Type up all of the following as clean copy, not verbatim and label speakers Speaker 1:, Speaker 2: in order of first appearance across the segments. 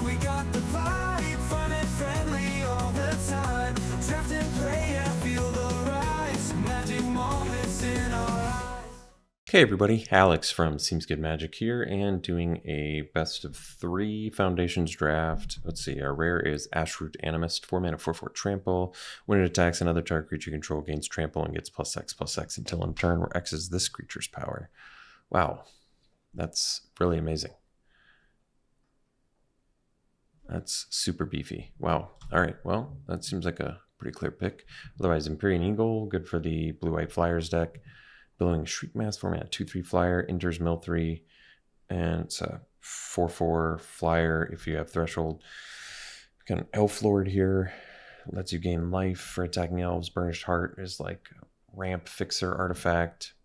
Speaker 1: We got the vibe, fun and friendly all the time. Draft and play and feel the rise. Magic moments in our eyes.
Speaker 2: Hey everybody, Alex from SeemsGoodMagic here, and doing a best of 3 Foundations draft. Let's see, our rare is Ashroot Animist, 4 mana, 4/4 trample. When it attacks another target creature you control, gains trample and gets +X/+X until end turn, where X is this creature's power. Wow, that's really amazing. That's super beefy. Wow. All right, well, that seems like a pretty clear pick. Otherwise, Empyrean Eagle, good for the blue-white Flyers deck. Billowing Shriekmass, 4 mana, 2/3 flyer, enters mill 3, and it's a 4/4 flyer. If you have Threshold, got an Elf Lord here, lets you gain life for attacking elves. Burnished Heart is like ramp fixer artifact.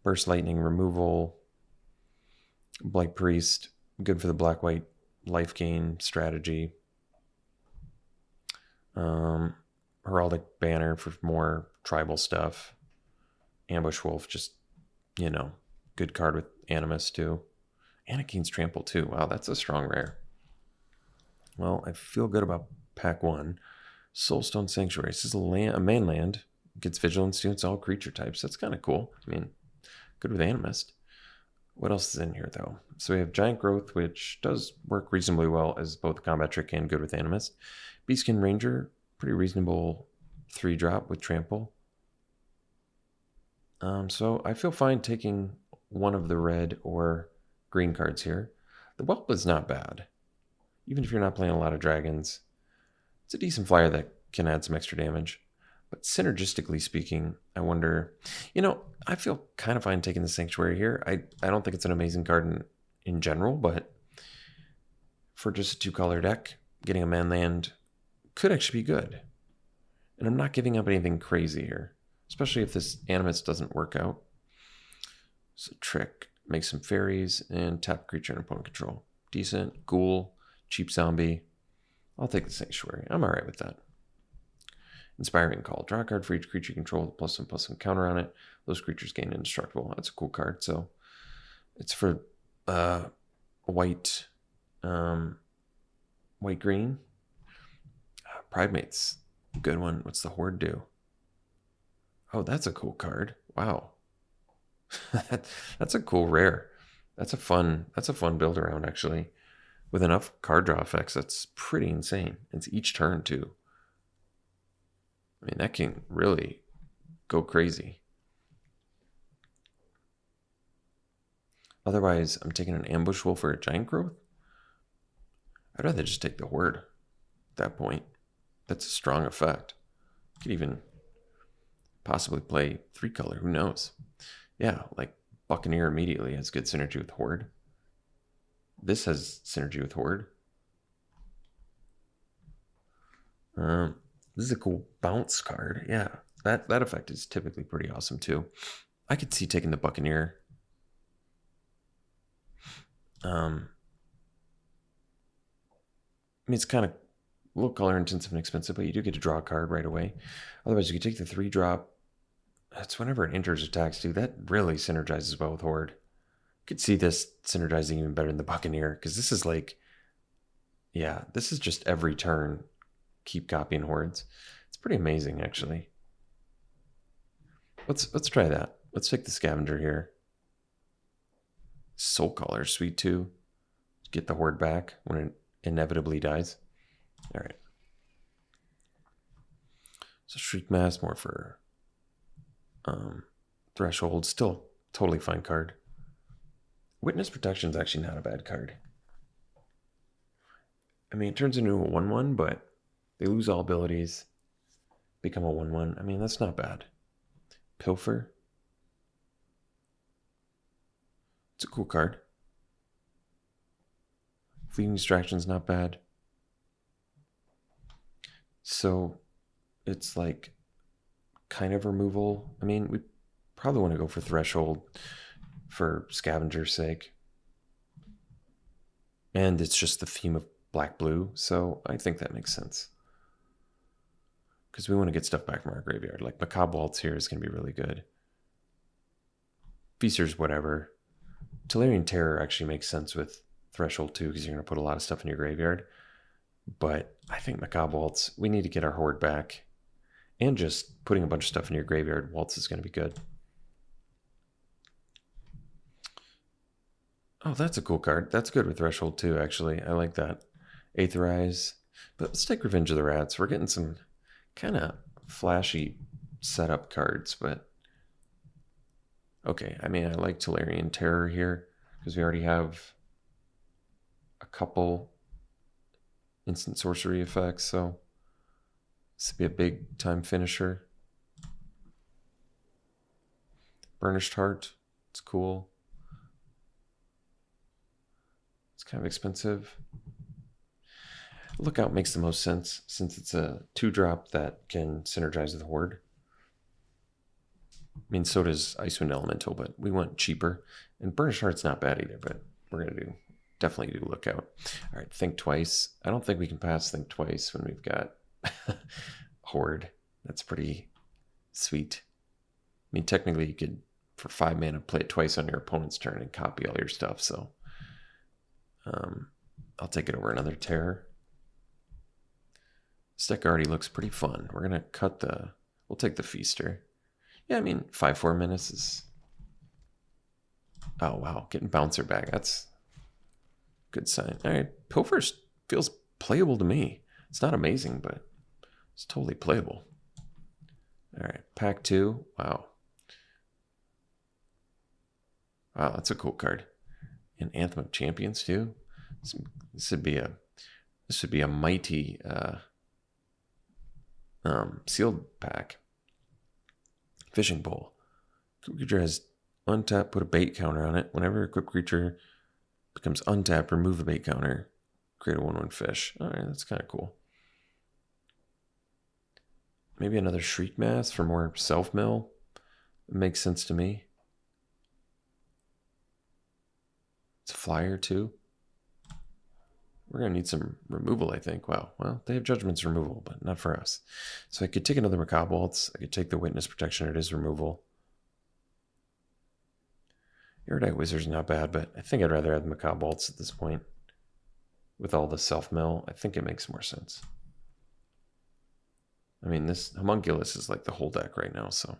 Speaker 2: Burst Lightning removal. Blight Priest, good for the black-white life gain strategy. Heraldic Banner for more tribal stuff. Ambush Wolf, just, you know, good card with Animus too. Anakin's Trample too. Wow, that's a strong rare. Well, I feel good about pack 1. Soulstone Sanctuary. This is a mainland. Gets Vigilance against all creature types. That's kind of cool. I mean, good with Animist. What else is in here though? So we have Giant Growth, which does work reasonably well as both combat trick and good with Animist. Beastskin Ranger, pretty reasonable 3-drop with Trample. So I feel fine taking one of the red or green cards here. The Whelp is not bad. Even if you're not playing a lot of dragons, it's a decent flyer that can add some extra damage. But synergistically speaking, I wonder, I feel kind of fine taking the Sanctuary here. I don't think it's an amazing card in general, but for just a 2-color deck, getting a manland could actually be good. And I'm not giving up anything crazy here, especially if this Animus doesn't work out. So Trick, make some fairies, and tap creature and opponent control. Decent, ghoul, cheap zombie. I'll take the Sanctuary. I'm alright with that. Inspiring Call. Draw a card for each creature you control with +1/+1 counter on it. Those creatures gain indestructible. That's a cool card. So it's for white, white-green. Pridemate's a good one. What's the Horde do? Oh, that's a cool card. Wow. That's a cool rare. That's a fun build around, actually. With enough card draw effects, that's pretty insane. It's each turn too. I mean, that can really go crazy. Otherwise, I'm taking an Ambush Wolf or a Giant Growth. I'd rather just take the Horde at that point. That's a strong effect. Could even possibly play 3-color, who knows? Yeah, like Buccaneer immediately has good synergy with Horde. This has synergy with Horde. This is a cool bounce card. Yeah, that effect is typically pretty awesome too. I could see taking the Buccaneer. I mean, it's kind of a little color intensive and expensive, but you do get to draw a card right away. Otherwise, you could take the 3-drop. That's whenever it enters attacks too. That really synergizes well with Horde. You could see this synergizing even better than the Buccaneer, because this is like, yeah, this is just every turn keep copying Hordes. It's pretty amazing, actually. Let's try that. Let's take the Scavenger here. Soul Caller, sweet too. Get the Horde back when it inevitably dies. All right. So Shriekmass, more for Threshold. Still totally fine card. Witness Protection is actually not a bad card. I mean, it turns into a 1/1, but they lose all abilities, become a 1/1. I mean, that's not bad. Pilfer. It's a cool card. Fleeting Distraction's not bad. So it's like kind of removal. I mean, we probably want to go for Threshold for Scavenger's sake. And it's just the theme of black-blue, so I think that makes sense. Because we want to get stuff back from our graveyard. Like Macabre Waltz here is going to be really good. Feaster's whatever. Tellurian Terror actually makes sense with Threshold too, because you're going to put a lot of stuff in your graveyard. But I think Macabre Waltz, we need to get our horde back. And just putting a bunch of stuff in your graveyard, Waltz is going to be good. Oh, that's a cool card. That's good with Threshold too, actually. I like that. Aetherize. But let's take Revenge of the Rats. We're getting some kind of flashy setup cards, but okay. I mean, I like Tolarian Terror here because we already have a couple instant sorcery effects, so this would be a big time finisher. Burnished Heart. It's cool. It's kind of expensive. Lookout makes the most sense since it's a 2-drop that can synergize with Horde. I mean, so does Icewind Elemental, but we want cheaper. And Burnished Heart's not bad either, but we're going to definitely do Lookout. All right, Think Twice. I don't think we can pass Think Twice when we've got Horde. That's pretty sweet. I mean, technically you could, for 5 mana, play it twice on your opponent's turn and copy all your stuff, so I'll take it over another Terror. This deck already looks pretty fun. We're going to we'll take the Feaster. Yeah, I mean, 5-4 minutes is... Oh, wow, getting Bouncer back. That's a good sign. All right, Pilfer's feels playable to me. It's not amazing, but it's totally playable. All right, Pack 2. Wow. Wow, that's a cool card. And Anthem of Champions, too. This would be a mighty sealed pack. Fishing Pole. Creature has untapped, put a bait counter on it. Whenever a equipped creature becomes untapped, remove a bait counter. Create a 1/1 fish. All right, that's kind of cool. Maybe another Shriek Mass for more self-mill. It makes sense to me. It's a flyer too. We're going to need some removal, I think. Wow. Well, they have Judgment's removal, but not for us. So I could take another Macabre Waltz. I could take the Witness Protection. It is removal. Erudite Wizard's not bad, but I think I'd rather have the Macabre Waltz at this point. With all the self-mill, I think it makes more sense. I mean, this Homunculus is like the whole deck right now, so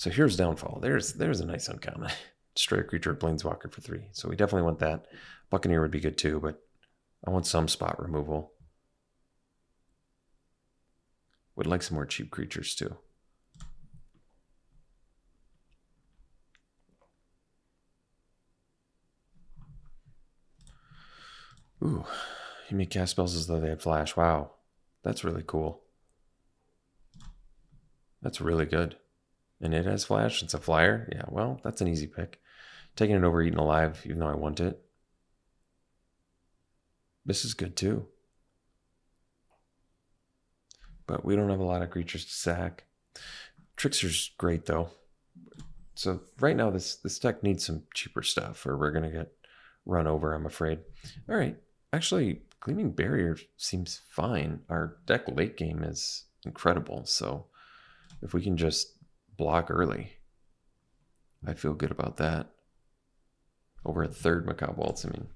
Speaker 2: here's Downfall. There's a nice uncommon. Destroy a creature or planeswalker for 3. So we definitely want that. Buccaneer would be good too, but I want some spot removal. Would like some more cheap creatures too. Ooh, you may cast spells as though they had flash. Wow, that's really cool. That's really good. And it has flash. It's a flyer. Yeah, well, that's an easy pick. Taking it over Eaten Alive, even though I want it. This is good too. But we don't have a lot of creatures to sack. Trickster's great though. So right now this deck needs some cheaper stuff or we're going to get run over, I'm afraid. All right. Actually, Gleaming Barrier seems fine. Our deck late game is incredible. So if we can just block early, I feel good about that. Over a third Macabre Waltz. I mean,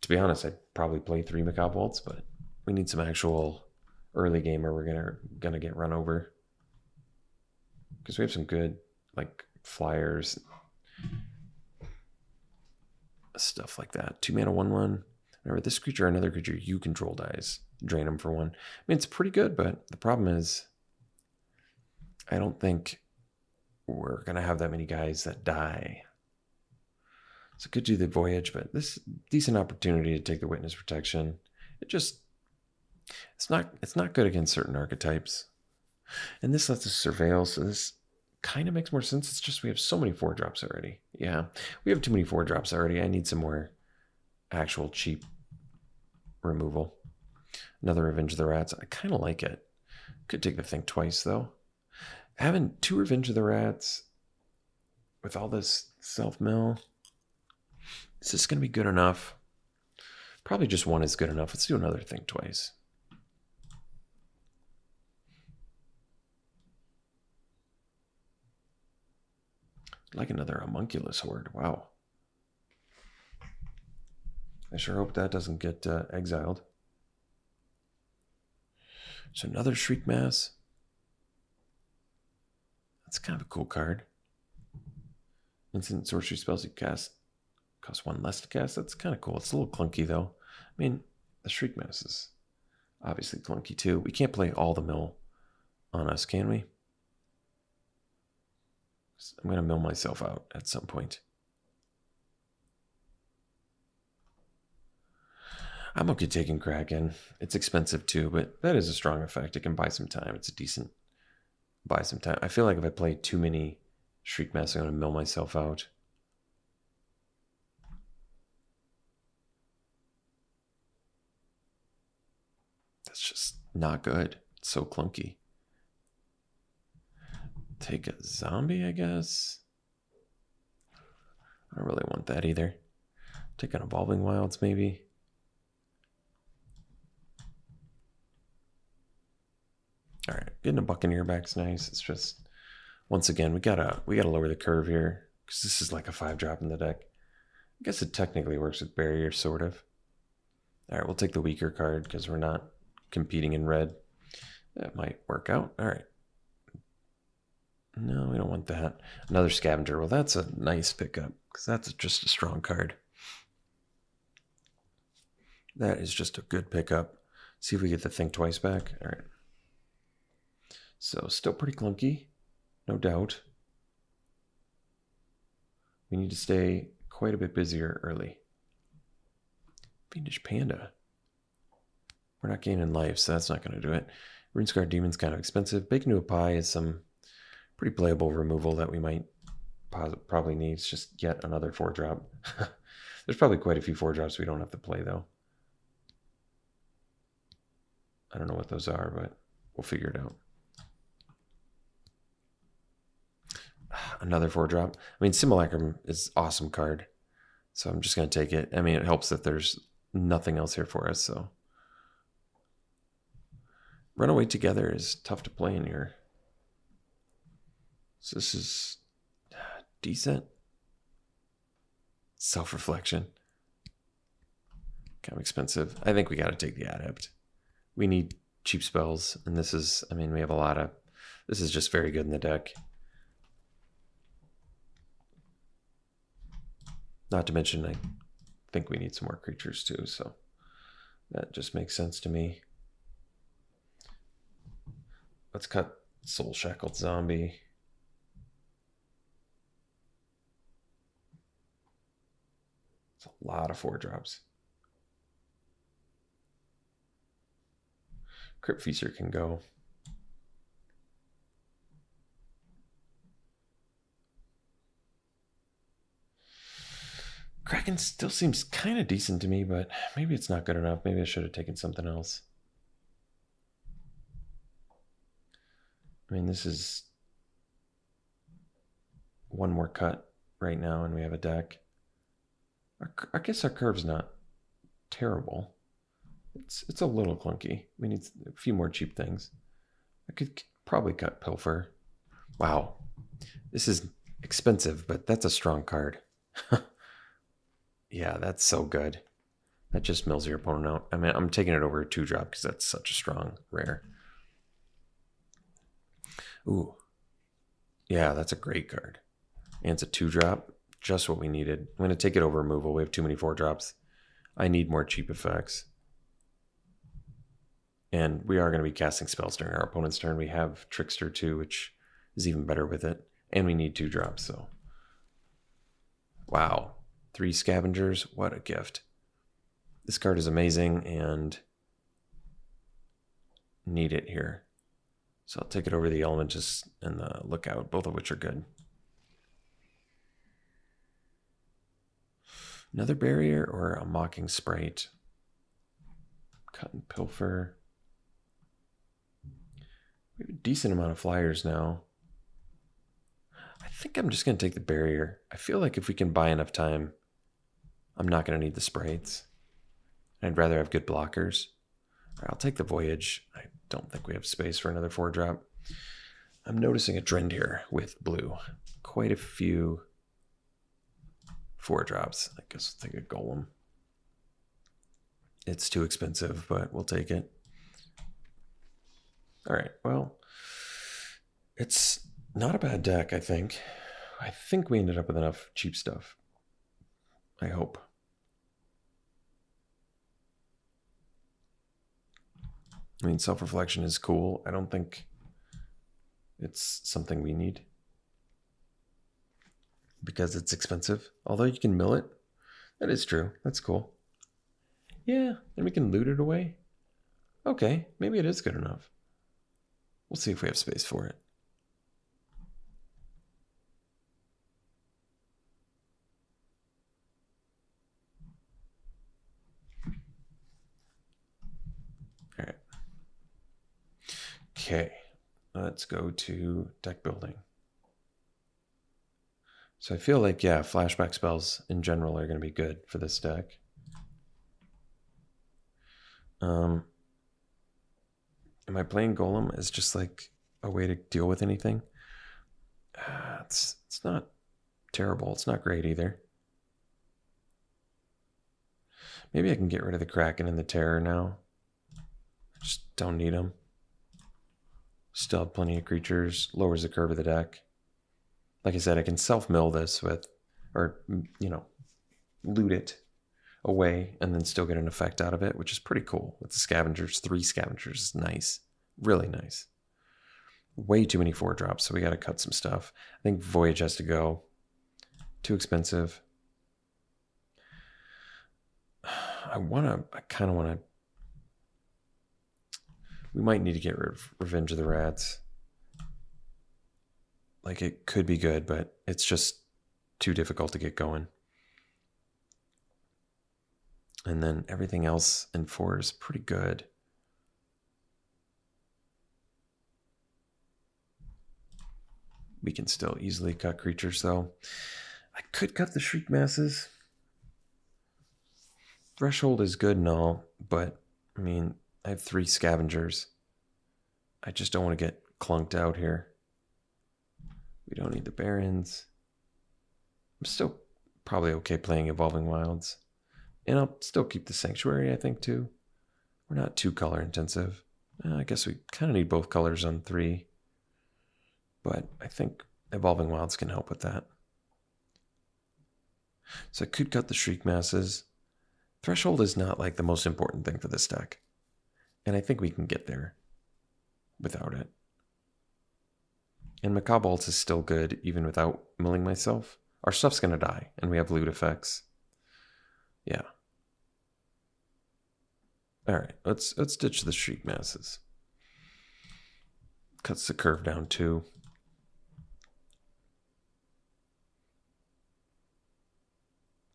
Speaker 2: to be honest, I'd probably play 3 Macabre Waltz, but we need some actual early game or we're gonna get run over. Because we have some good like flyers, stuff like that. 2 mana 1/1. Remember, this creature or another creature you control dies. Drain them for 1. I mean, it's pretty good, but the problem is I don't think we're gonna have that many guys that die. So could do the Voyage, but this decent opportunity to take the Witness Protection. It's not good against certain archetypes. And this lets us surveil, so this kind of makes more sense. It's just we have so many 4-drops already. Yeah, we have too many 4-drops already. I need some more actual cheap removal. Another Revenge of the Rats. I kind of like it. Could take the Think Twice, though. Having 2 Revenge of the Rats with all this self-mill, is this going to be good enough? Probably just 1 is good enough. Let's do another Think Twice. Like another Homunculus Horde. Wow. I sure hope that doesn't get exiled. So another Shriek Mass. That's kind of a cool card. Instant sorcery spells you cast cost 1 less to cast. That's kind of cool. It's a little clunky though. I mean, the Shriek Mass is obviously clunky too. We can't play all the mill on us, can we? I'm going to mill myself out at some point. I'm okay taking Kraken. It's expensive too, but that is a strong effect. It can buy some time. It's a decent buy some time. I feel like if I play too many Shriek Mass, I'm going to mill myself out. That's just not good. It's so clunky. Take a zombie, I guess. I don't really want that either. Take an Evolving Wilds, maybe. All right, getting a Buccaneer back's nice. It's just, once again, we gotta lower the curve here because this is like a 5-drop in the deck. I guess it technically works with Barrier, sort of. All right, we'll take the weaker card because we're not competing in red. That might work out. All right. No, we don't want that. Another Scavenger. Well, that's a nice pickup because that's just a strong card. That is just a good pickup. See if we get the Think Twice back. All right. So still pretty clunky, no doubt. We need to stay quite a bit busier early. Fiendish Panda. We're not gaining life, so that's not going to do it. Runescar Demon's kind of expensive. Bacon to a Pie is some pretty playable removal that we might probably need. It's just yet another 4-drop. There's probably quite a few 4-drops we don't have to play, though. I don't know what those are, but we'll figure it out. Another 4-drop. I mean, Simulacrum is an awesome card, so I'm just going to take it. I mean, it helps that there's nothing else here for us, so. Runaway Together is tough to play in here. So this is decent. Self-reflection. Kind of expensive. I think we got to take the Adept. We need cheap spells, and this is, I mean, we have a lot of, this is just very good in the deck. Not to mention, I think we need some more creatures too, so that just makes sense to me. Let's cut Soul Shackled Zombie. It's a lot of 4-drops. Crypt Feaster can go. Kraken still seems kind of decent to me, but maybe it's not good enough. Maybe I should have taken something else. I mean, this is one more cut right now, and we have a deck. I guess our curve's not terrible. It's a little clunky. We need a few more cheap things. I could probably cut Pilfer. Wow. This is expensive, but that's a strong card. Yeah, that's so good. That just mills your opponent out. I mean, I'm taking it over a 2-drop because that's such a strong rare. Ooh. Yeah, that's a great card. And it's a 2-drop. Just what we needed. I'm going to take it over removal. We have too many 4-drops. I need more cheap effects. And we are going to be casting spells during our opponent's turn. We have Trickster too, which is even better with it. And we need 2-drops, so. Wow. 3 Scavengers. What a gift. This card is amazing and need it here. So I'll take it over the Elementist and the Lookout, both of which are good. Another Barrier or a Mocking Sprite? Cut and Pilfer. We have a decent amount of flyers now. I think I'm just going to take the Barrier. I feel like if we can buy enough time, I'm not going to need the Sprites. I'd rather have good blockers. All right, I'll take the Voyage. I don't think we have space for another 4-drop. I'm noticing a trend here with blue. Quite a few 4-drops. I guess I'll take a Golem. It's too expensive, but we'll take it. All right, well, it's not a bad deck, I think. I think we ended up with enough cheap stuff. I hope. I mean, self-reflection is cool. I don't think it's something we need because it's expensive. Although you can mill it. That is true. That's cool. Yeah, and we can loot it away. Okay, maybe it is good enough. We'll see if we have space for it. All right. Okay, let's go to deck building. So I feel like, yeah, flashback spells in general are going to be good for this deck. Am I playing Golem as just like a way to deal with anything? It's not terrible. It's not great either. Maybe I can get rid of the Kraken and the Terror now. I just don't need them. Still have plenty of creatures. Lowers the curve of the deck. Like I said, I can self-mill this with, or, loot it away and then still get an effect out of it, which is pretty cool. With the scavengers, 3 scavengers is nice. Really nice. Way too many 4-drops, so we got to cut some stuff. I think Voyage has to go. Too expensive. I kind of want to. We might need to get rid of Revenge of the Rats. Like, it could be good, but it's just too difficult to get going. And then everything else in 4 is pretty good. We can still easily cut creatures, though. I could cut the Shriek Masses. Threshold is good and all, but, I mean, I have 3 Scavengers. I just don't want to get clunked out here. We don't need the Barons. I'm still probably okay playing Evolving Wilds. And I'll still keep the Sanctuary, I think, too. We're not too color intensive. I guess we kind of need both colors on 3. But I think Evolving Wilds can help with that. So I could cut the Shriek Masses. Threshold is not like the most important thing for this deck. And I think we can get there without it. And Macabre Bolts is still good even without milling myself. Our stuff's going to die, and we have loot effects. Yeah. All right, let's ditch the Shriek Masses. Cuts the curve down too.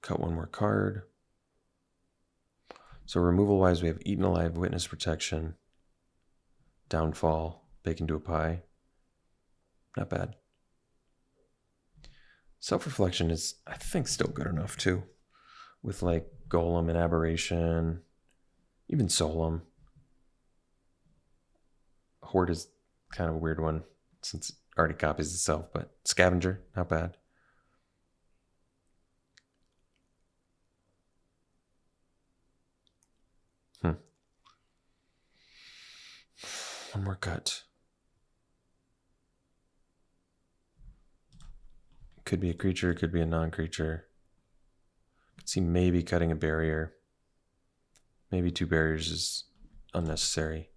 Speaker 2: Cut one more card. So removal-wise, we have Eaten Alive, Witness Protection, Downfall, Bake into a Pie. Not bad. Self-Reflection is, I think, still good enough, too. With, like, Golem and Aberration, even Solemn. Horde is kind of a weird one, since it already copies itself, but Scavenger, not bad. One more cut. Could be a creature, could be a non-creature. Could see maybe cutting a barrier. Maybe 2 barriers is unnecessary.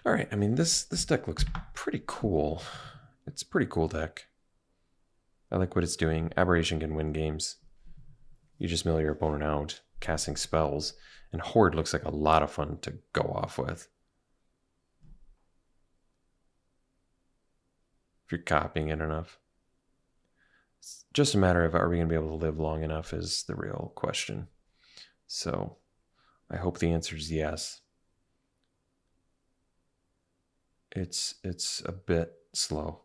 Speaker 2: All right, I mean, this deck looks pretty cool. It's a pretty cool deck. I like what it's doing. Aberration can win games. You just mill your opponent out, casting spells. And Horde looks like a lot of fun to go off with. If you're copying it enough. It's just a matter of, are we going to be able to live long enough is the real question. So I hope the answer is yes. It's a bit slow.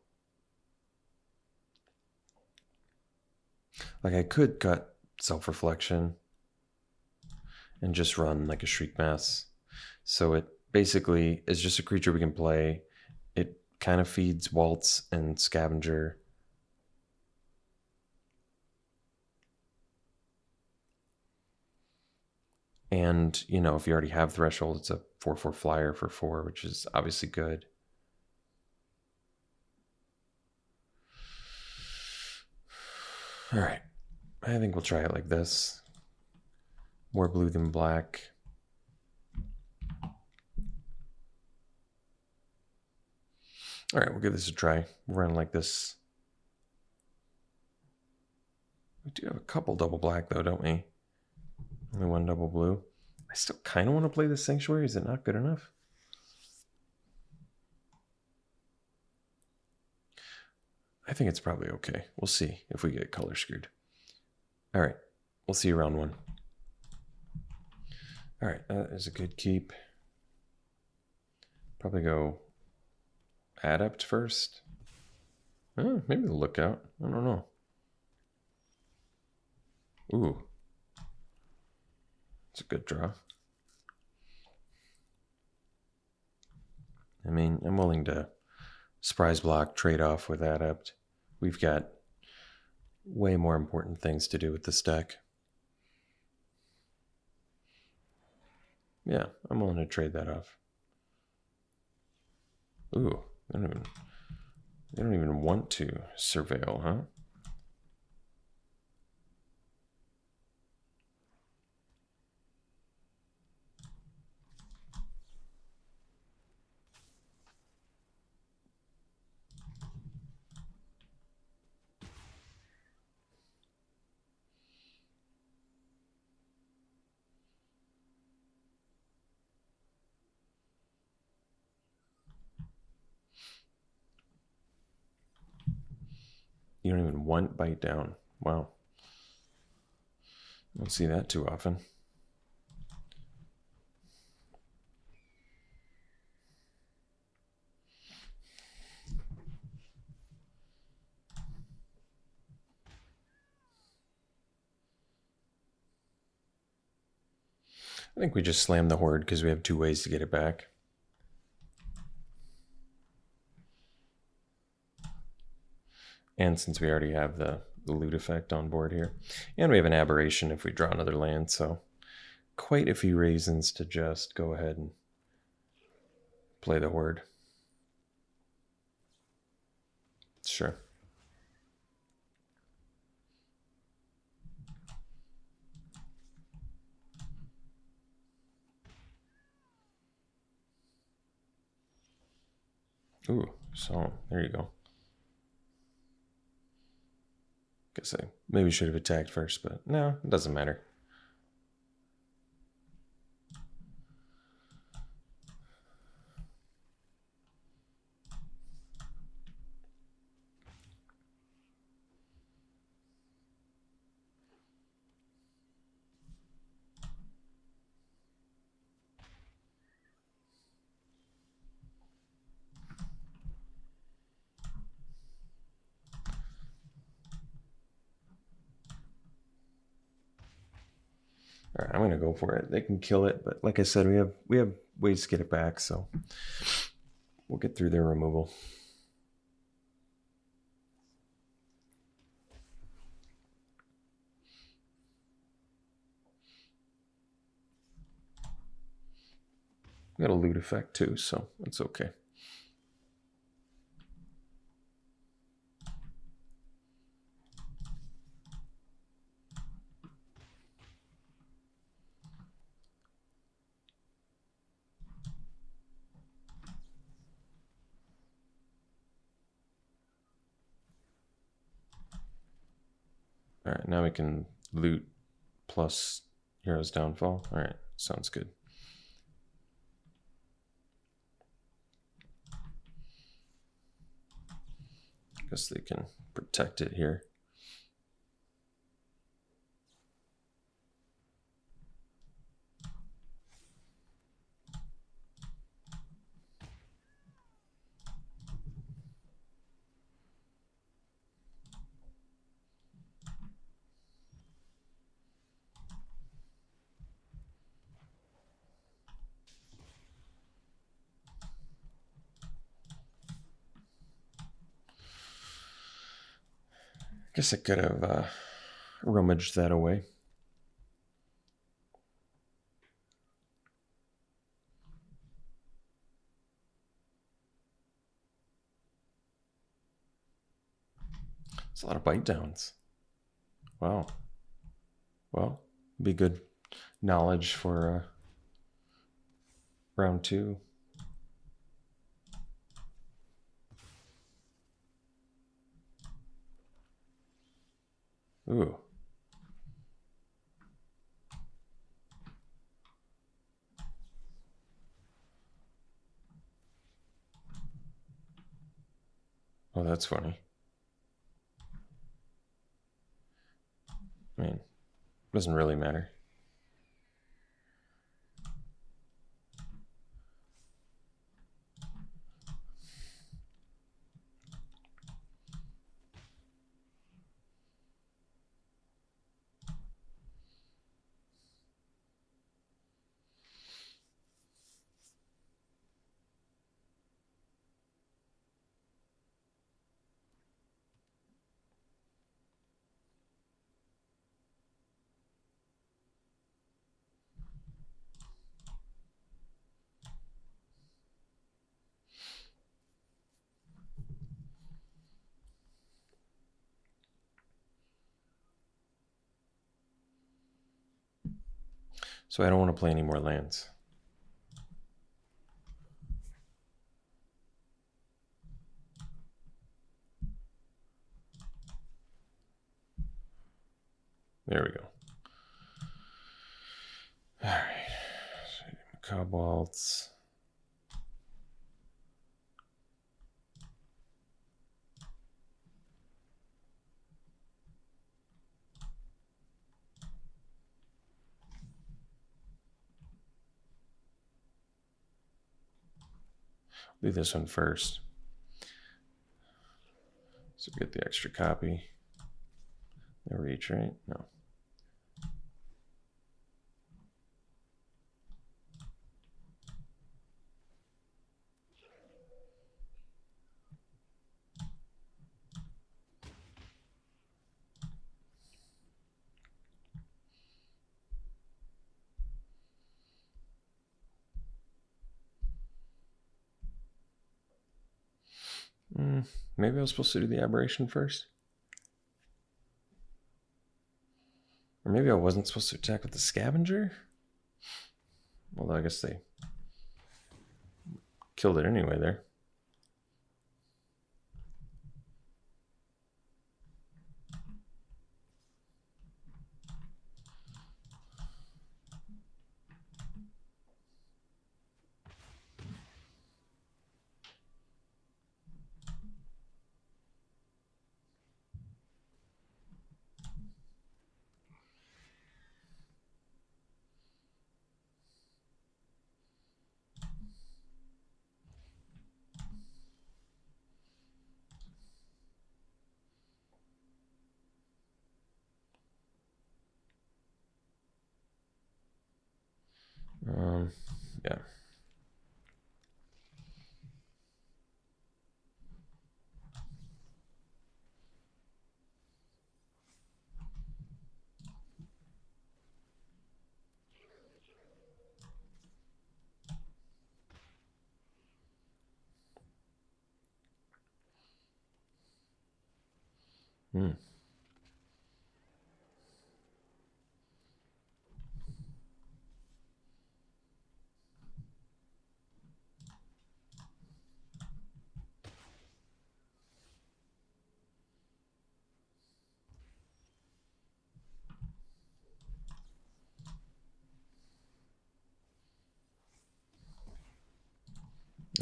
Speaker 2: Like, I could cut Self-Reflection and just run like a Shriek Mass. So it basically is just a creature we can play. It kind of feeds Waltz and Scavenger. And, you know, if you already have Threshold, it's a 4/4 flyer for 4, which is obviously good. All right. I think we'll try it like this. More blue than black. All right, we'll give this a try. We'll run like this. We do have a couple double black, though, don't we? Only one double blue. I still kind of want to play the Sanctuary. Is it not good enough? I think it's probably okay. We'll see if we get color screwed. All right, we'll see you round 1. All right, that is a good keep. Probably go Adept first. Oh, maybe the Lookout. I don't know. Ooh. It's a good draw. I mean, I'm willing to surprise block, trade off with Adept. We've got way more important things to do with this deck. Yeah, I'm willing to trade that off. Ooh, they don't even want to surveil, huh? You don't even want bite down. Wow. Don't see that too often. I think we just slam the Horde because we have 2 ways to get it back. And since we already have the loot effect on board here. And we have an aberration if we draw another land, so quite a few reasons to just go ahead and play the Horde. Sure. Ooh, so there you go. Guess I maybe should have attacked first, but no, it doesn't matter. All right, I'm gonna go for it. They can kill it, but like I said, we have ways to get it back, so we'll get through their removal. We got a loot effect too, so it's okay. All right, now we can loot plus Hero's Downfall. All right, sounds good. Guess they can protect it here. Guess I could have rummaged that away. It's a lot of bite downs. Wow. Well, be good knowledge for round 2. Ooh. Oh, that's funny. I mean, doesn't really matter. So I don't want to play any more lands. There we go. All right. Cobalts. Do this one first. So get the extra copy. No reach, right? No. Maybe I was supposed to do the aberration first. Or maybe I wasn't supposed to attack with the scavenger? Although I guess they killed it anyway there. Yeah.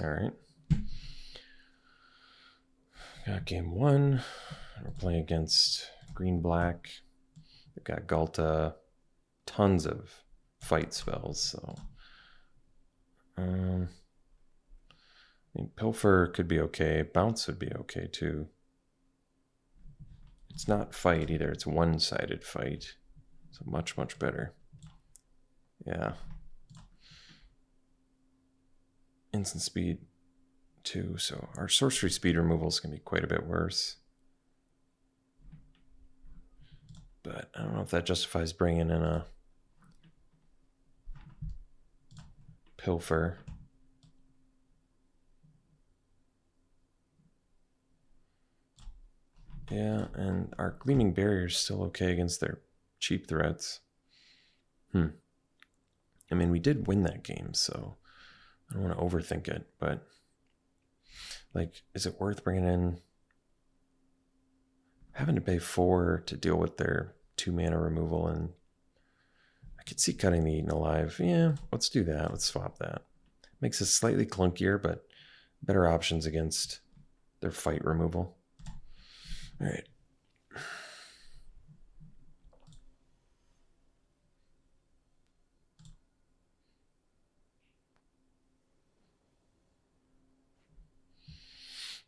Speaker 2: All right. Got game 1. We're playing against green-black. They've got Galta, tons of fight spells. So, I mean, Pilfer could be okay. Bounce would be okay too. It's not fight either. It's one-sided fight. So much, much better. Yeah. Instant speed too. So our sorcery speed removal is going to be quite a bit worse. But I don't know if that justifies bringing in a Pilfer. Yeah, and our Gleaming Barrier is still okay against their cheap threats. I mean, we did win that game, so I don't want to overthink it, but like, is it worth bringing in having to pay 4 to deal with their 2 mana removal? And I could see cutting the Eaten Alive. Yeah, let's do that. Let's swap that. Makes it slightly clunkier, but better options against their fight removal. All right.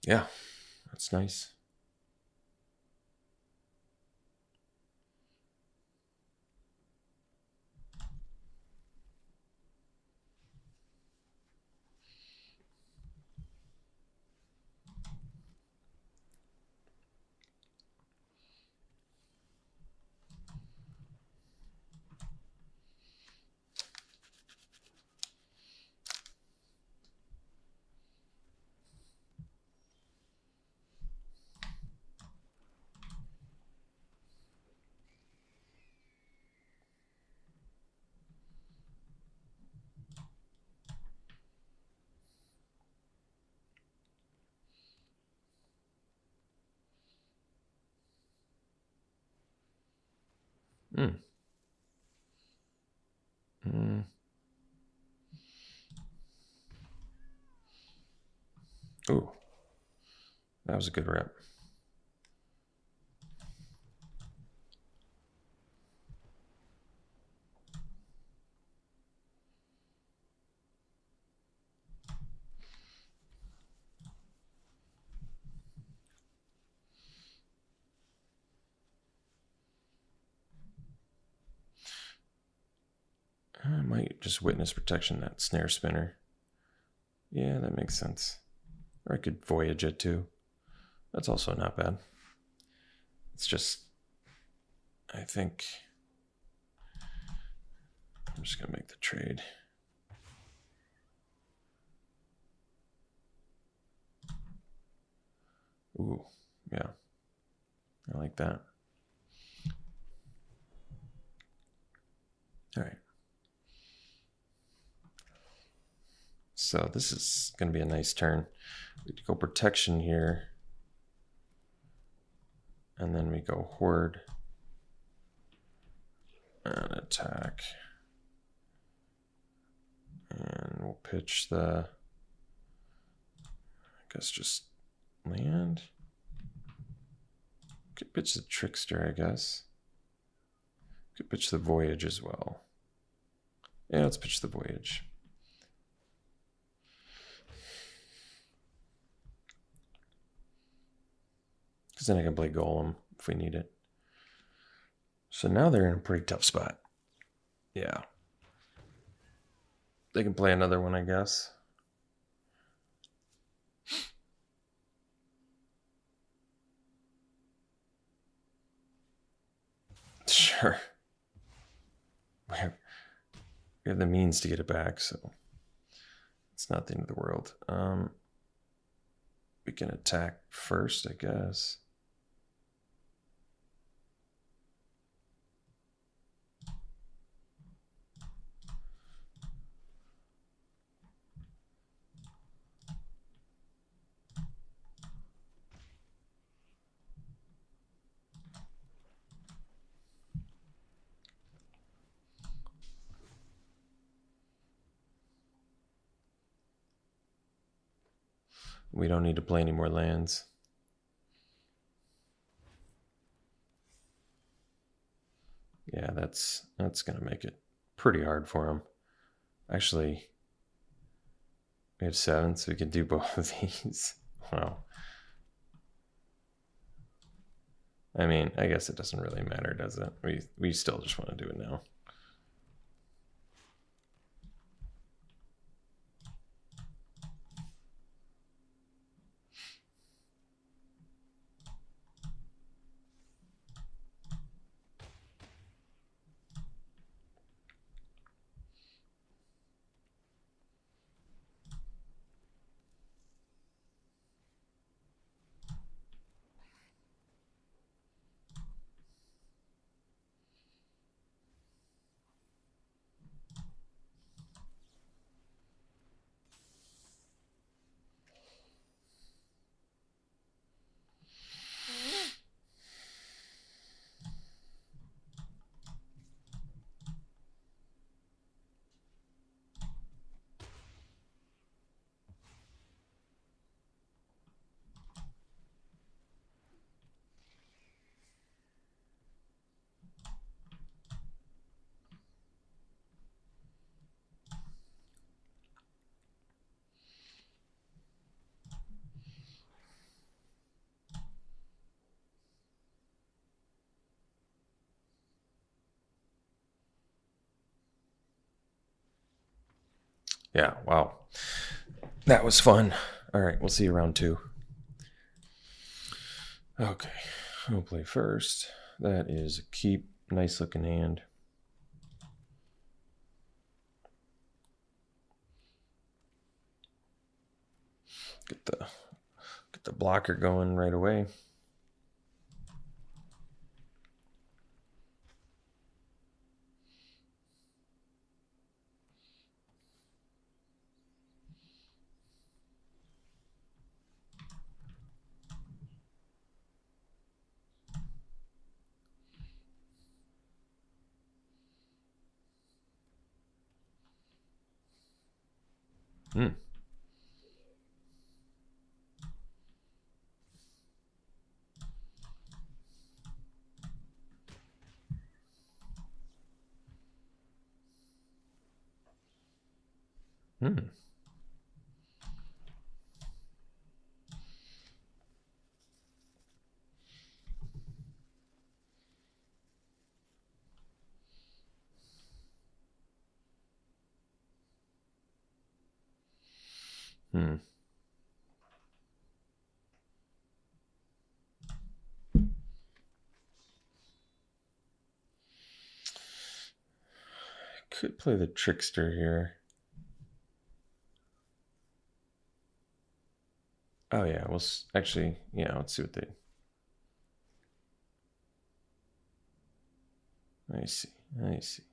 Speaker 2: Yeah, that's nice. Mm. Mm. Ooh, that was a good rep. I might just Witness Protection that Snare Spinner. Yeah, that makes sense. Or I could Voyage it too. That's also not bad. It's just, I think I'm just going to make the trade. Ooh, yeah. I like that. All right. So this is going to be a nice turn. We go Protection here. And then we go Horde. And attack. And we'll pitch the, I guess just land. Could pitch the Trickster, I guess. Could pitch the Voyage as well. Yeah, let's pitch the Voyage. Because then I can play Golem if we need it. So now they're in a pretty tough spot. Yeah. They can play another one, I guess. Sure. We have the means to get it back, so it's not the end of the world. We can attack first, I guess. We don't need to play any more lands. Yeah, that's going to make it pretty hard for him. Actually, we have 7, so we can do both of these. Wow. I mean, I guess it doesn't really matter, does it? We still just want to do it now. Yeah, wow. That was fun. All right, we'll see you round 2. Okay, we'll play first. That is a keep. Nice looking hand. Get the blocker going right away. Hmm. Hmm. Hmm. Could play the trickster here. Oh yeah, well, actually, yeah, let's see what they... I see. I see.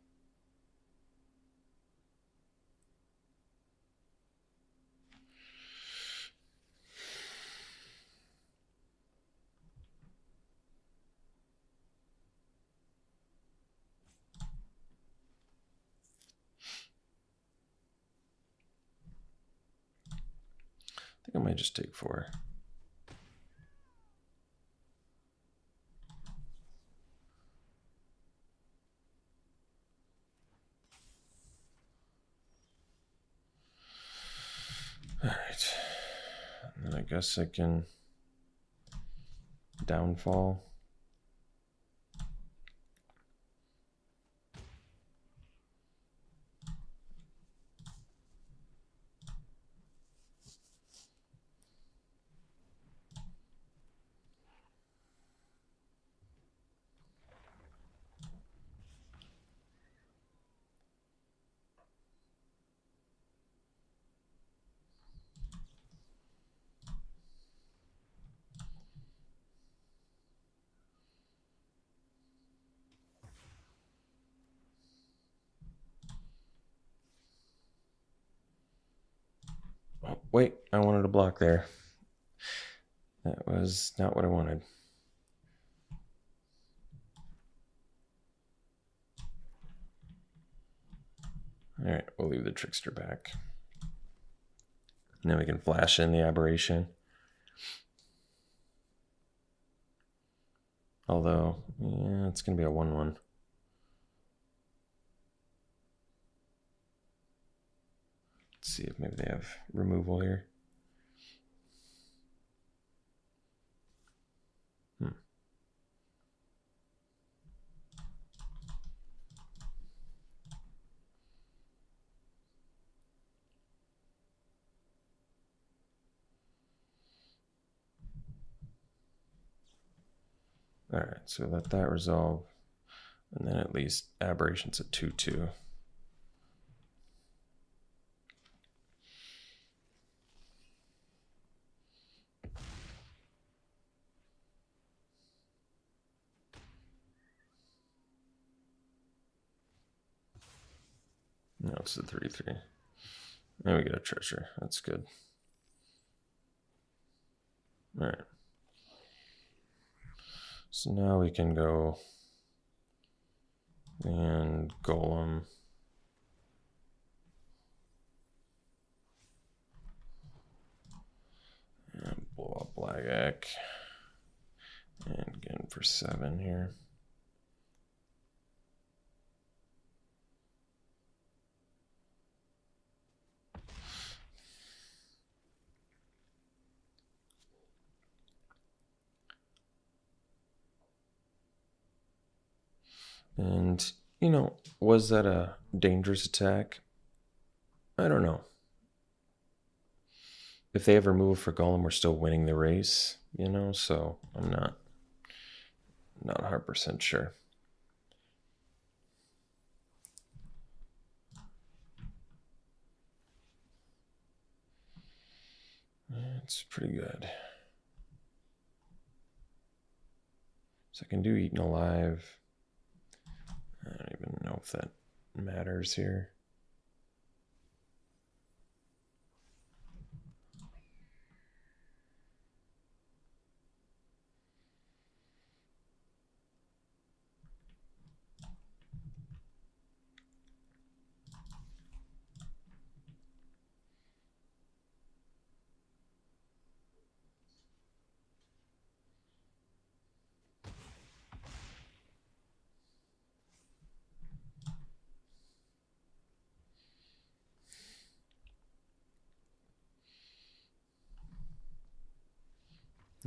Speaker 2: I think I might just take 4. All right. And then I guess I can downfall. Oh, wait, I wanted a block there. That was not what I wanted. All right, we'll leave the trickster back. And then we can flash in the aberration. Although, yeah, it's going to be a 1/1. Let's see if maybe they have removal here. All right, so let that resolve. And then at least aberration's a 2/2. No, it's a 3/3. And we get a treasure. That's good. All right. So now we can go and golem. And blow up Black Egg. And again for 7 here. And, you know, was that a dangerous attack? I don't know. if they ever move for Golem, we're still winning the race, you know, so I'm not 100% sure. It's pretty good. So I can do Eaten Alive. I don't even know if that matters here.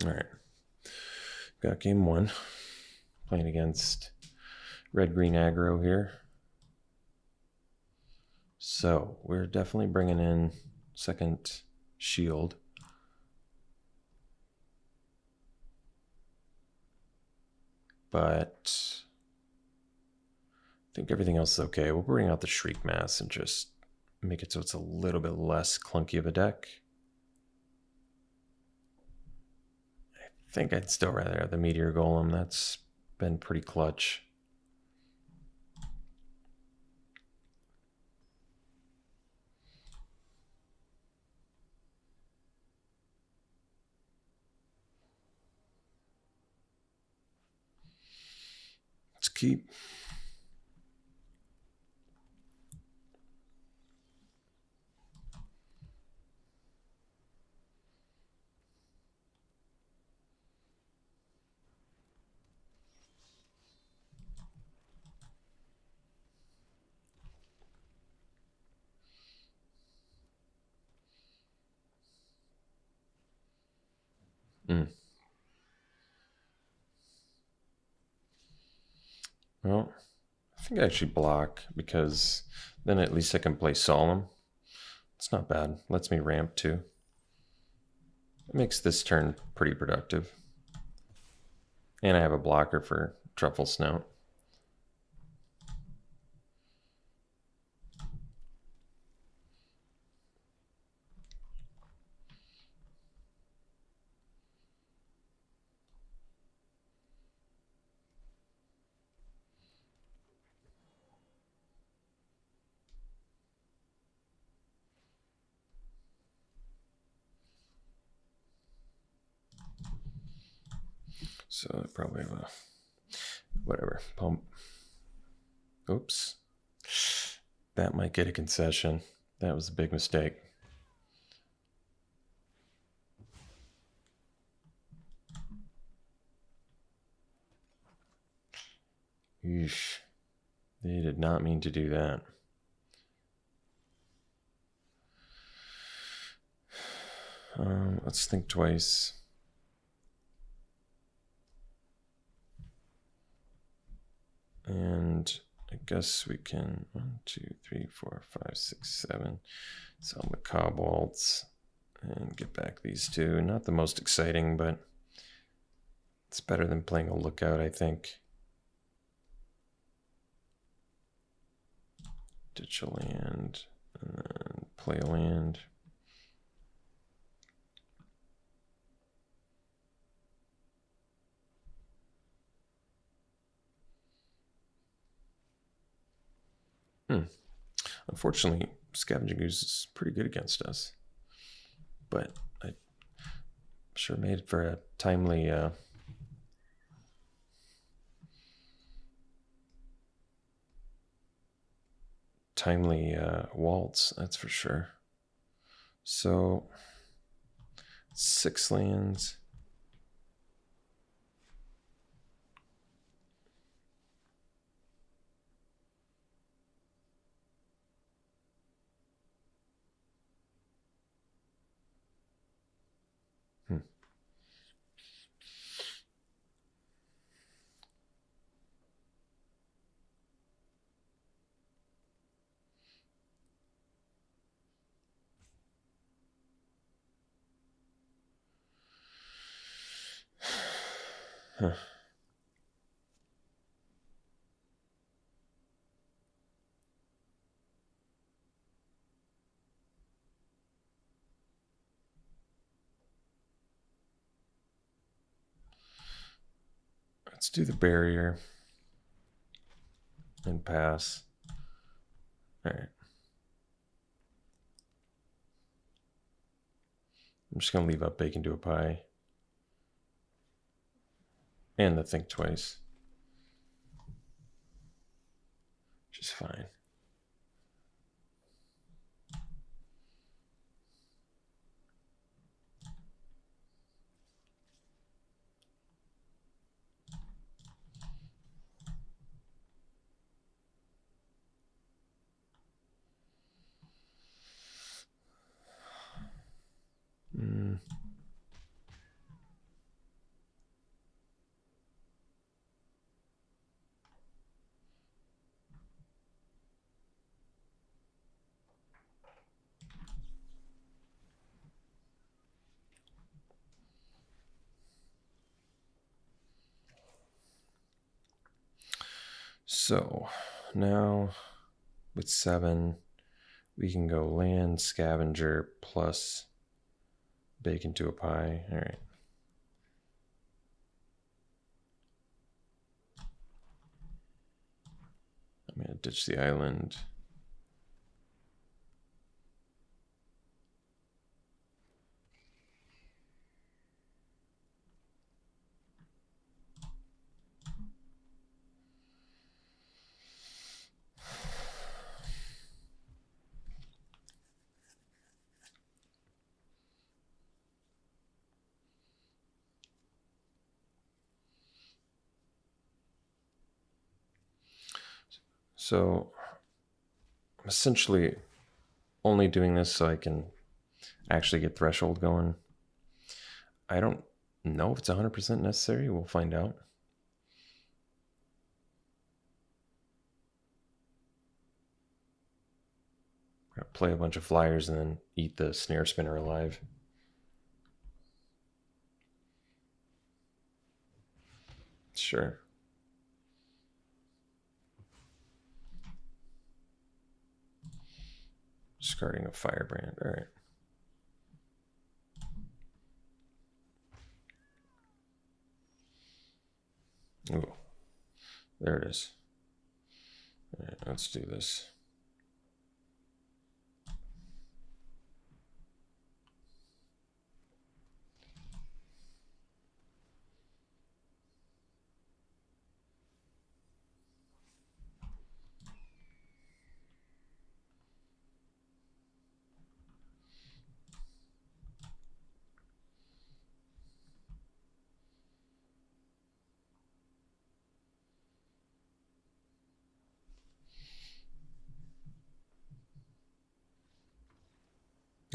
Speaker 2: All right, got game one, playing against red-green aggro here. So we're definitely bringing in second shield. But I think everything else is okay. We'll bring out the Shriek Mass and just make it so it's a little bit less clunky of a deck. I think I'd still rather have the Meteor Golem. That's been pretty clutch. Let's keep. Well, I think I actually block because then at least I can play Solemn. It's not bad. Lets me ramp too. It makes this turn pretty productive. And I have a blocker for Truffle Snout. So I probably have a whatever pump. Oops. That might get a concession. That was a big mistake. Eesh. They did not mean to do that. Let's think twice. And I guess we can 1, 2, 3, 4, 5, 6, 7. Sell the Cobalts and get back these two. Not the most exciting, but it's better than playing a Lookout, I think. Ditch a land and then play a land. Unfortunately, Scavenging Ooze is pretty good against us, but I sure made for a timely waltz, that's for sure. So 6 lands. Huh. Let's do the barrier and pass. All right. I'm just going to leave up bacon to a pie. And the think twice. Which is fine. So now with 7, we can go land, scavenger, plus bacon to a pie. All right. I'm going to ditch the island. So I'm essentially only doing this so I can actually get threshold going. I don't know if it's 100% necessary. We'll find out. Play a bunch of flyers and then eat the snare spinner alive. Sure. Discarding a firebrand. All right. Ooh, there it is. All right, let's do this.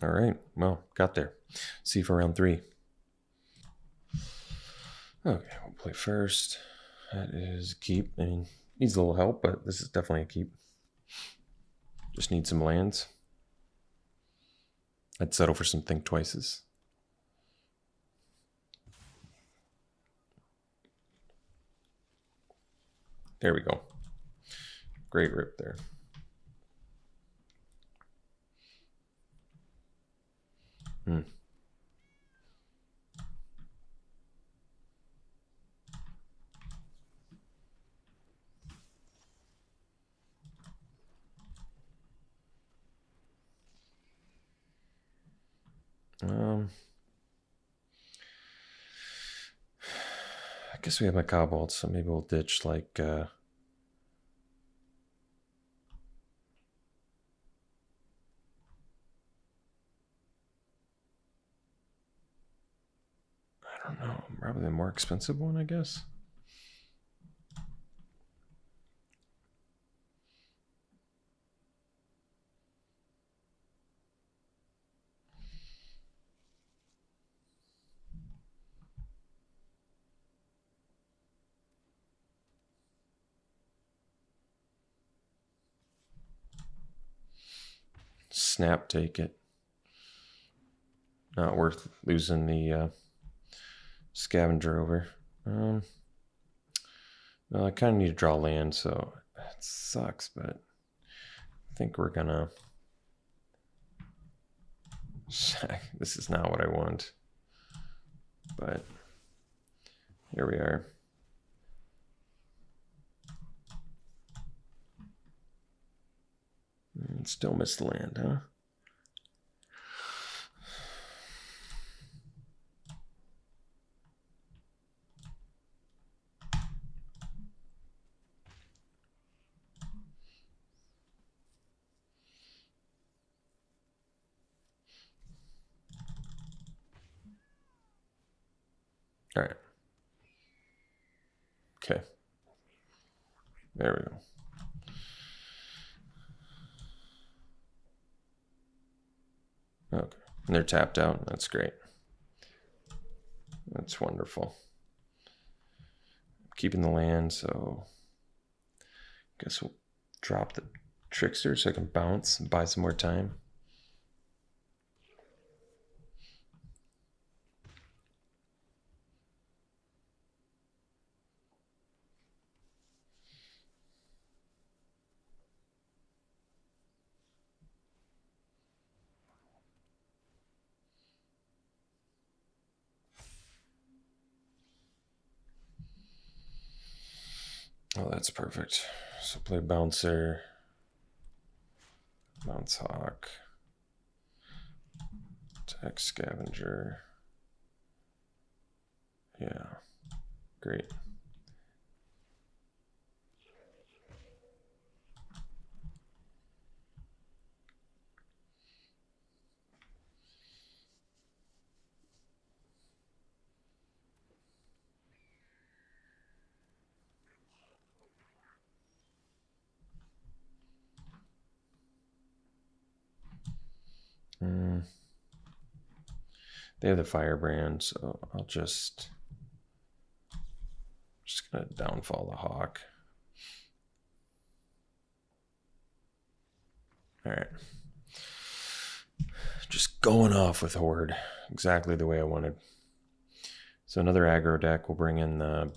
Speaker 2: All right, well, got there. See you for round 3. Okay, we'll play first. That is keep. I mean, needs a little help, but this is definitely a keep. Just need some lands. I'd settle for some think twices. There we go. Great rip there. I guess we have my kobolds, so maybe we'll ditch like I don't know, probably the more expensive one, I guess. Snap, take it. Not worth losing the scavenger over. Well, I kind of need to draw land, so it sucks, but I think we're gonna... This is not what I want, but here we are. Still missed land, huh? All right. Okay. There we go. Okay. And they're tapped out. That's great. That's wonderful. Keeping the land, so I guess we'll drop the trickster so I can bounce and buy some more time. Oh, that's perfect. So play bouncer, bounce hawk, attack scavenger. Yeah, great. They have the firebrand, so I'll just gonna downfall the hawk. All right, just going off with horde, exactly the way I wanted. So another aggro deck will bring in the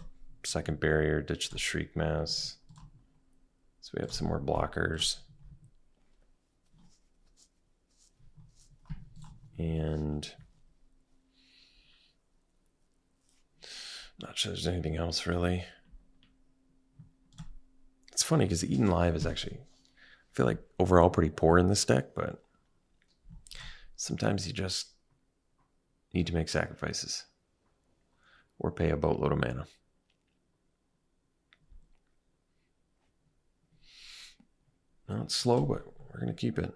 Speaker 2: second barrier, ditch the shriek mass. So we have some more blockers. And not sure there's anything else really. It's funny because Eden Live is actually, I feel like overall pretty poor in this deck, but sometimes you just need to make sacrifices or pay a boatload of mana. No, it's slow, but we're going to keep it.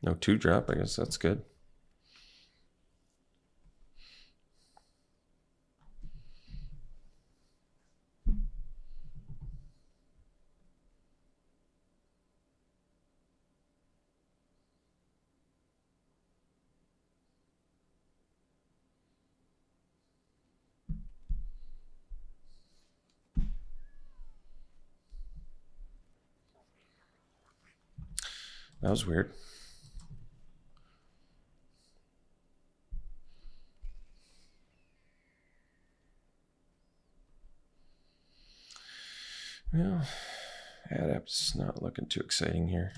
Speaker 2: No 2-drop, I guess that's good. That was weird. Well, Adept's not looking too exciting here.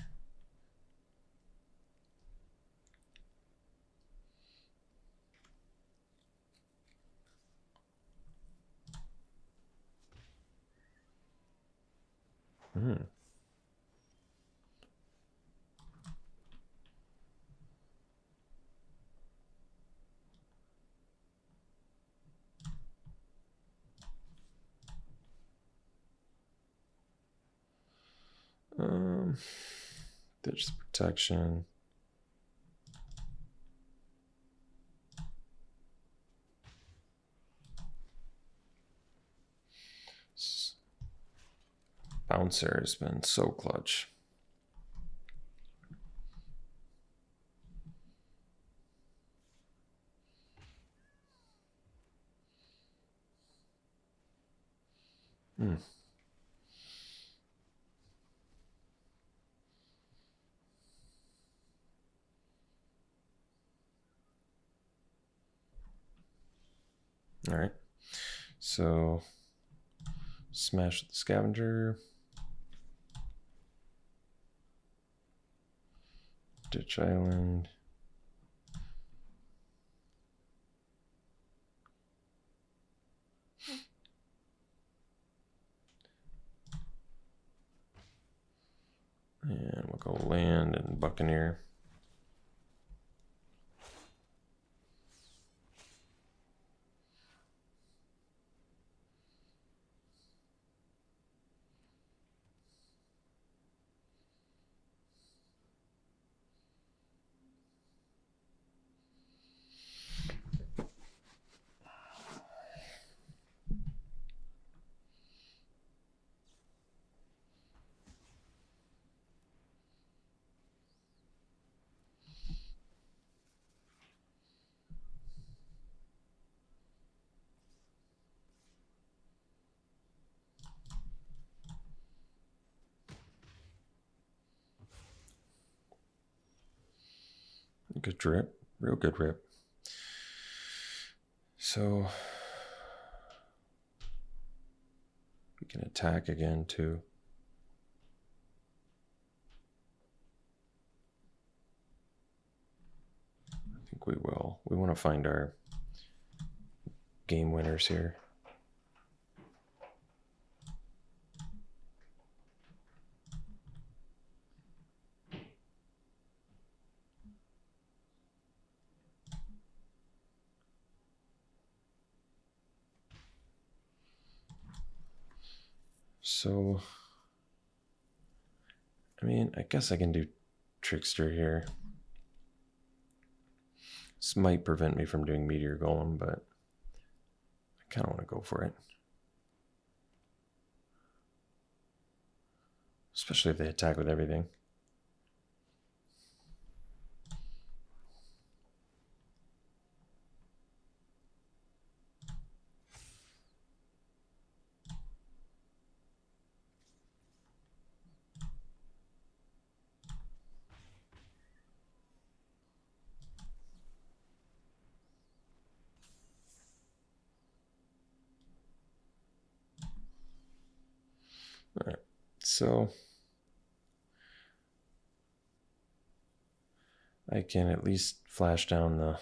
Speaker 2: Ditch the protection. Bouncer has been so clutch. All right, so smash the scavenger, ditch island, and we'll go land and Buccaneer. Good drip, real good rip. So we can attack again too. I think we will. We want to find our game winners here. So, I mean, I guess I can do Trickster here. This might prevent me from doing Meteor Golem, but I kind of want to go for it. Especially if they attack with everything. All right, so I can at least flash down the,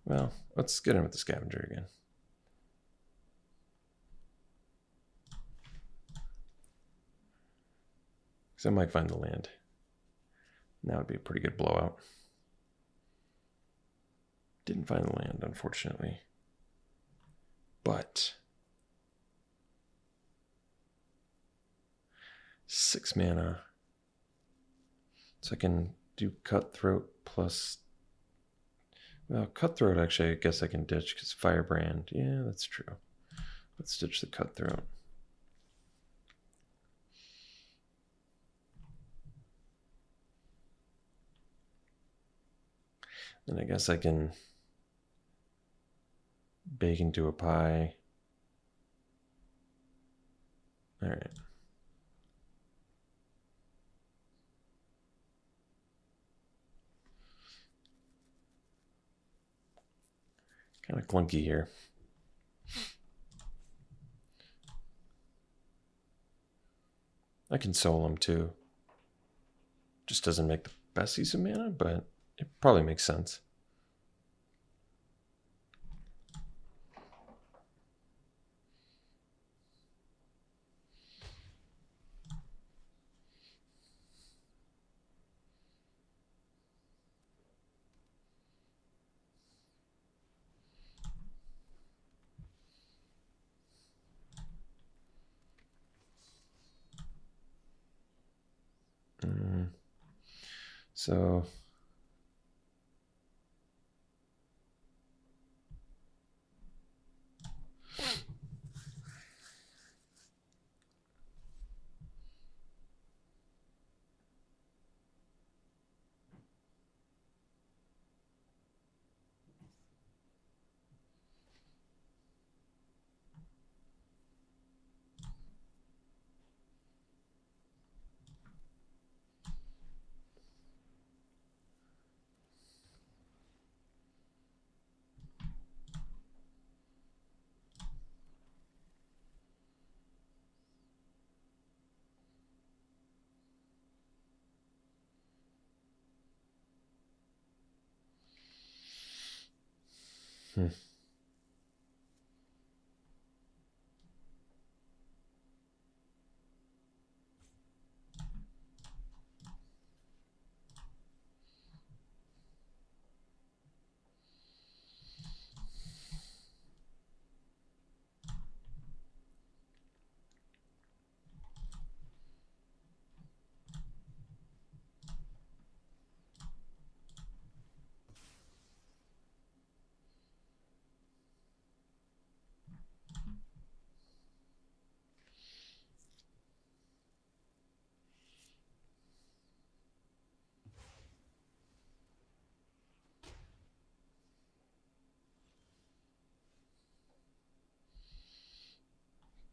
Speaker 2: well, let's get in with the scavenger again. Because I might find the land. That would be a pretty good blowout. Didn't find the land, unfortunately. But 6 mana. So I can do Cutthroat plus, well, Cutthroat actually I guess I can ditch because Firebrand. Yeah, that's true. Let's ditch the Cutthroat. And I guess I can bake into a pie. All right. Kind of clunky here. I can soul him too. Just doesn't make the best use of mana, but it probably makes sense. So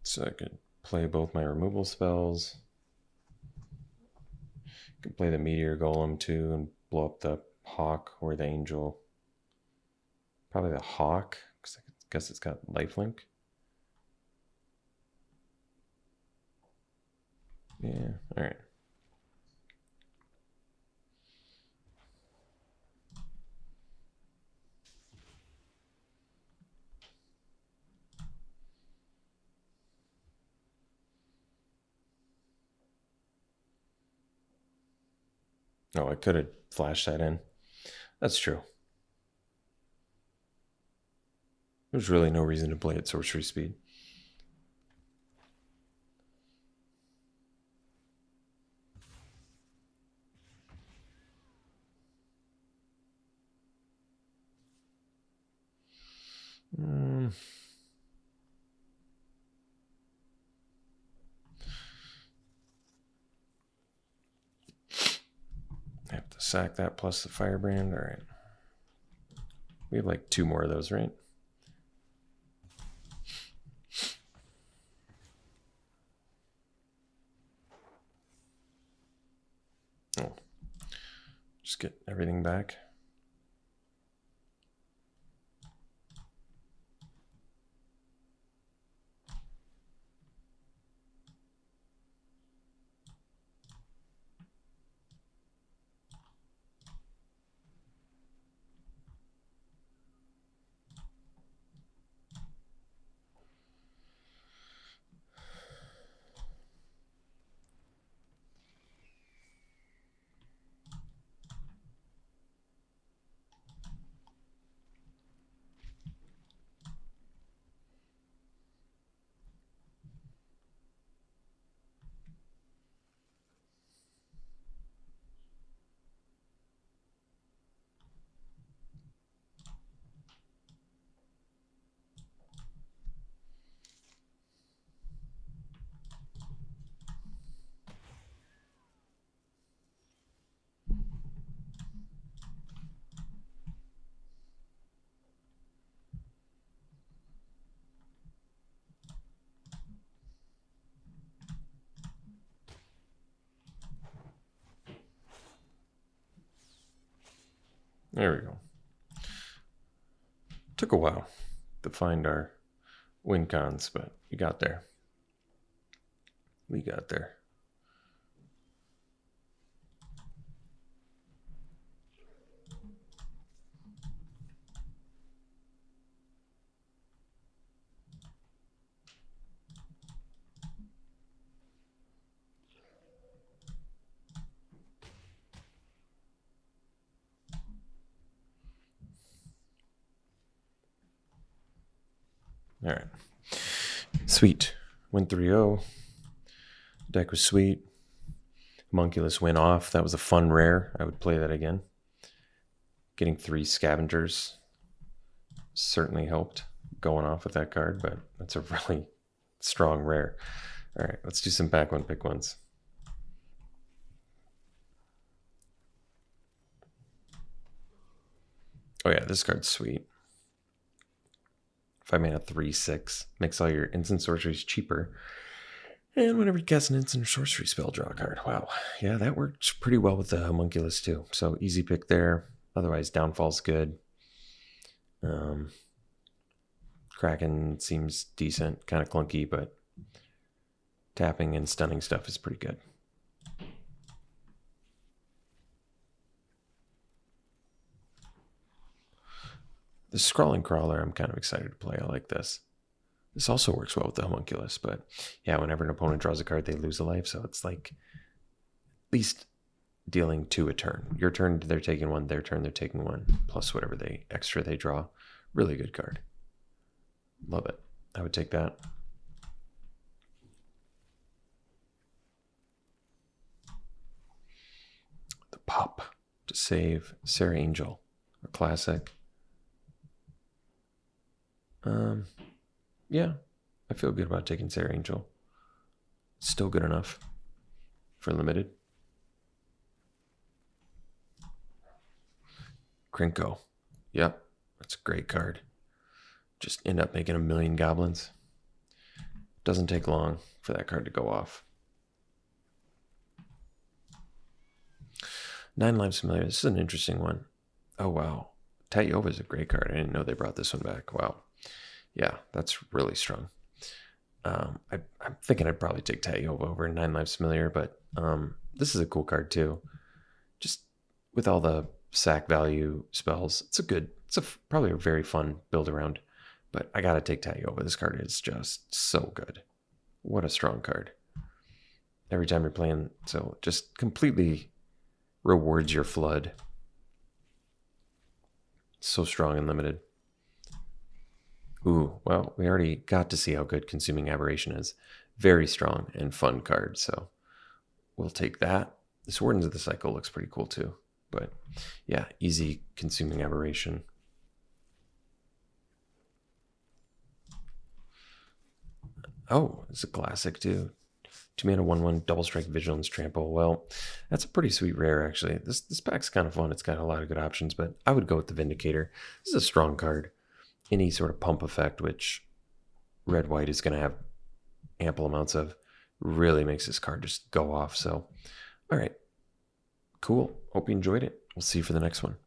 Speaker 2: So I could play both my removal spells. I could play the Meteor Golem too and blow up the Hawk or the Angel. Probably the Hawk, because I guess it's got lifelink. Yeah, all right. Oh, I could have flashed that in. That's true. There's really no reason to play at sorcery speed. I have to sack that plus the Firebrand. All right. We have like 2 more of those, right? Oh. Just get everything back. There we go. Took a while to find our win cons, but we got there. We got there. All right. Sweet. Win 3-0. Deck was sweet. Homunculus went off. That was a fun rare. I would play that again. Getting 3 Scavengers certainly helped going off with that card, but that's a really strong rare. All right, let's do some back one pick ones. Oh yeah, this card's sweet. 5 mana 3/6 makes all your instant sorceries cheaper. And whenever you cast an instant or sorcery spell, draw a card. Wow. Yeah, that works pretty well with the Homunculus too. So easy pick there. Otherwise, Downfall's good. Kraken seems decent, kind of clunky, but tapping and stunning stuff is pretty good. The Scrawling Crawler, I'm kind of excited to play. I like this. This also works well with the Homunculus, but yeah, whenever an opponent draws a card, they lose a life, so it's like at least dealing 2 a turn. Your turn, they're taking 1. Their turn, they're taking 1, plus whatever extra they draw. Really good card. Love it. I would take that. The Pop to save Sarah Angel, a classic. Yeah, I feel good about taking Sarah Angel. Still good enough for limited. Krinko. Yep, that's a great card. Just end up making 1,000,000 goblins. Doesn't take long for that card to go off. 9 Lives Familiar. This is an interesting one. Oh, wow. Tayova is a great card. I didn't know they brought this one back. Wow. Yeah, that's really strong. I'm thinking I'd probably take Tayova over 9 Lives Familiar, but this is a cool card too. Just with all the sack value spells, it's probably a very fun build around. But I gotta take Tayova. This card is just so good. What a strong card. Every time you're playing, so just completely rewards your flood. So strong and limited. Ooh, well, we already got to see how good Consuming Aberration is. Very strong and fun card, so we'll take that. This Wardens of the Cycle looks pretty cool too. But yeah, easy Consuming Aberration. Oh, it's a classic too. 2 mana 1/1 double strike vigilance trample. Well, that's a pretty sweet rare actually. This pack's kind of fun. It's got a lot of good options, but I would go with the Vindicator. This is a strong card. Any sort of pump effect, which red white is going to have ample amounts of, really makes this card just go off. So, all right, cool. Hope you enjoyed it. We'll see you for the next one.